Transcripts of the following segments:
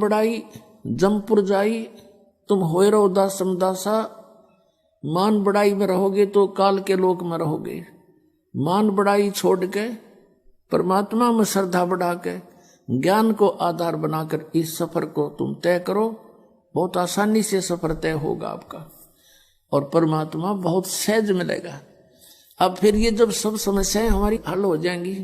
बढ़ाई जमपुर जाई, तुम होए रहो दास समदासा। मान बढ़ाई में रहोगे तो काल के लोक में रहोगे। मान बढ़ाई छोड़ के परमात्मा में श्रद्धा बढ़ा के ज्ञान को आधार बनाकर इस सफर को तुम तय करो। बहुत आसानी से सफर तय होगा आपका और परमात्मा बहुत सहज मिलेगा। अब फिर ये जब सब समस्याएं हमारी हल हो जाएंगी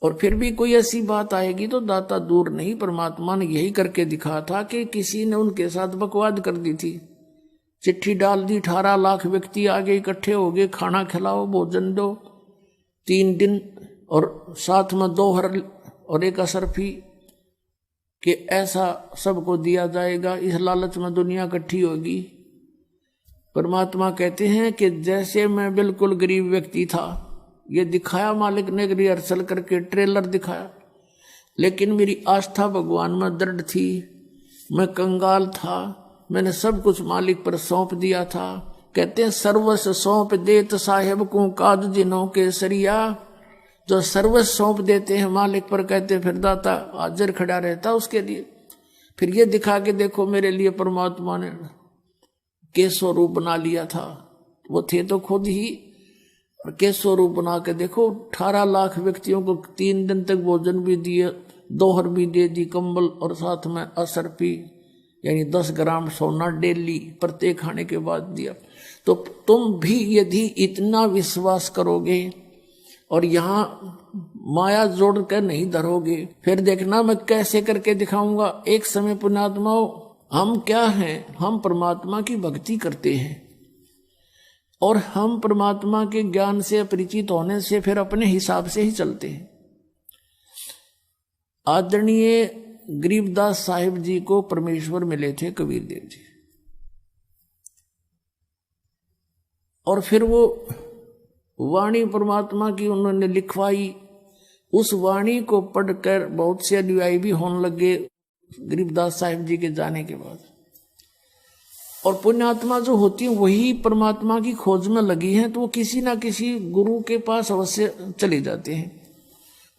और फिर भी कोई ऐसी बात आएगी तो दाता दूर नहीं। परमात्मा ने यही करके दिखा था कि किसी ने उनके साथ बकवाद कर दी थी, चिट्ठी डाल दी, 18 लाख व्यक्ति आगे इकट्ठे हो गए, खाना खिलाओ भोजन दो 3 दिन और साथ में 2 हर और 1 असरफी कि ऐसा सबको दिया जाएगा। इस लालच में दुनिया इकट्ठी होगी। परमात्मा कहते हैं कि जैसे मैं बिल्कुल गरीब व्यक्ति था, ये दिखाया मालिक ने रिहर्सल करके ट्रेलर दिखाया, लेकिन मेरी आस्था भगवान में दृढ़ थी। मैं कंगाल था, मैंने सब कुछ मालिक पर सौंप दिया था। कहते हैं सर्वस्व सौंप देत साहेब को काज जिन्हों के सरिया। जो सर्वस्व सौंप देते हैं मालिक पर, कहते हैं फिर दाता हाजिर खड़ा रहता उसके लिए। फिर ये दिखा के देखो मेरे लिए परमात्मा ने के स्वरूप बना लिया था। वो थे तो खुद ही, और के स्वरूप बना के देखो 18 लाख व्यक्तियों को 3 दिन तक भोजन भी दिए, 2 हर भी दे दी, कंबल और साथ में असरफी यानी 10 ग्राम सोना डेली प्रत्येक खाने के बाद दिया। तो तुम भी यदि इतना विश्वास करोगे और यहाँ माया जोड़ कर नहीं धरोगे, फिर देखना मैं कैसे करके दिखाऊंगा। एक समय पुण्यात्माओं, हम क्या हैं? हम परमात्मा की भक्ति करते हैं और हम परमात्मा के ज्ञान से परिचित होने से फिर अपने हिसाब से ही चलते हैं। आदरणीय गरीबदास साहिब जी को परमेश्वर मिले थे कबीर देव जी, और फिर वो वाणी परमात्मा की उन्होंने लिखवाई। उस वाणी को पढ़कर बहुत से अनुयायी भी होने लगे गरीबदास साहिब जी के जाने के बाद। और पुण्यात्मा जो होती है वही परमात्मा की खोज में लगी हैं, तो वो किसी ना किसी गुरु के पास अवश्य चले जाते हैं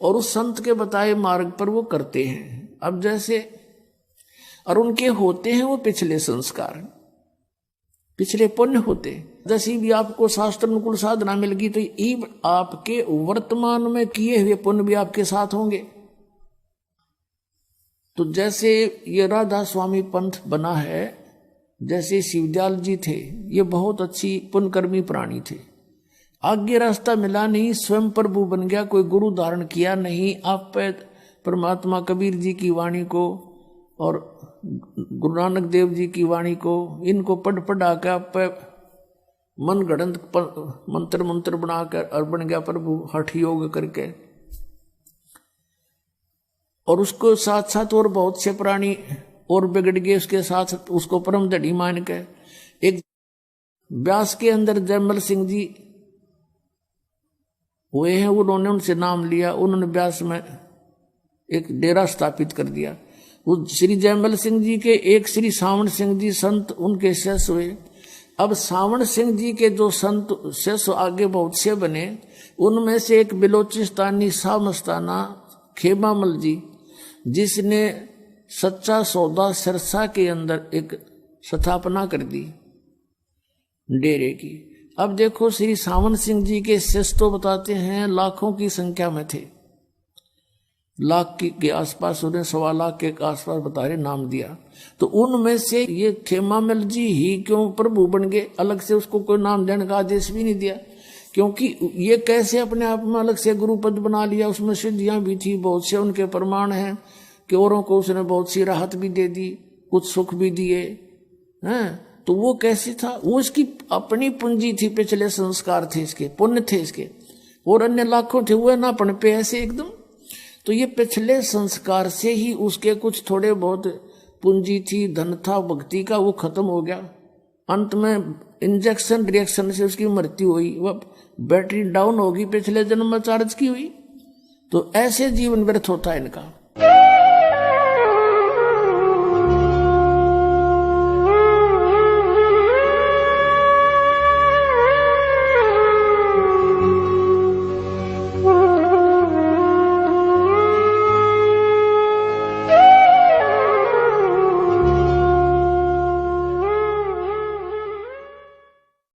और उस संत के बताए मार्ग पर वो करते हैं। अब जैसे और उनके होते हैं वो पिछले संस्कार, पिछले पुण्य होते। जैसी भी आपको शास्त्र अनुकूल साधना मिल गई तो ये आपके वर्तमान में किए हुए पुण्य भी आपके साथ होंगे। तो जैसे ये राधा स्वामी पंथ बना है, जैसे शिवदयाल जी थे, ये बहुत अच्छी पुण्यकर्मी प्राणी थे। आगे रास्ता मिला नहीं, स्वयं प्रभु बन गया, कोई गुरु धारण किया नहीं। आप पे परमात्मा कबीर जी की वाणी को और गुरु नानक देव जी की वाणी को, इनको पढ़ा के आप पे मन गढ़ंत मंत्र बनाकर और बन गया प्रभु हठ योग करके। और उसको साथ साथ और बहुत से प्राणी और बिगड़ गए उसके साथ, उसको परम धड़ी मान के। एक व्यास के अंदर जयमल सिंह जी हुए हैं, उन्होंने उनसे नाम लिया, उन्होंने व्यास में एक डेरा स्थापित कर दिया। वो श्री जयमल सिंह जी के एक श्री सावण सिंह जी संत उनके शिष्य हुए। अब सावण सिंह जी के जो संत शिष्य आगे बहुत से बने, उनमें से एक बिलोचिस्तानी शाह मस्ताना खेमामल जी, जिसने सच्चा सौदा सिरसा के अंदर एक स्थापना कर दी डेरे की। अब देखो श्री सावन सिंह जी के शिष्य तो बताते हैं लाखों की संख्या में थे, लाख के आसपास, उन्हें 1.25 लाख के आसपास बता रहे नाम दिया। तो उनमें से ये खेमामल जी ही क्यों प्रभु बन गए? अलग से उसको कोई नाम देने का आदेश भी नहीं दिया, क्योंकि ये कैसे अपने आप में अलग से गुरु पद बना लिया। उसमें सिद्धियां भी थी, बहुत से उनके प्रमाण हैं कि औरों को उसने बहुत सी राहत भी दे दी, कुछ सुख भी दिए हैं। तो वो कैसे था? वो इसकी अपनी पूंजी थी, पिछले संस्कार थे इसके, पुण्य थे इसके, और अन्य लाखों थे वो ना पन पे ऐसे एकदम। तो ये पिछले संस्कार से ही उसके कुछ थोड़े बहुत पूंजी थी, धन था भक्ति का, वो खत्म हो गया। अंत में इंजेक्शन रिएक्शन से उसकी मृत्यु हुई, वह बैटरी डाउन होगी, पिछले जन्म में चार्ज की हुई। तो ऐसे जीवन व्यर्थ होता है इनका।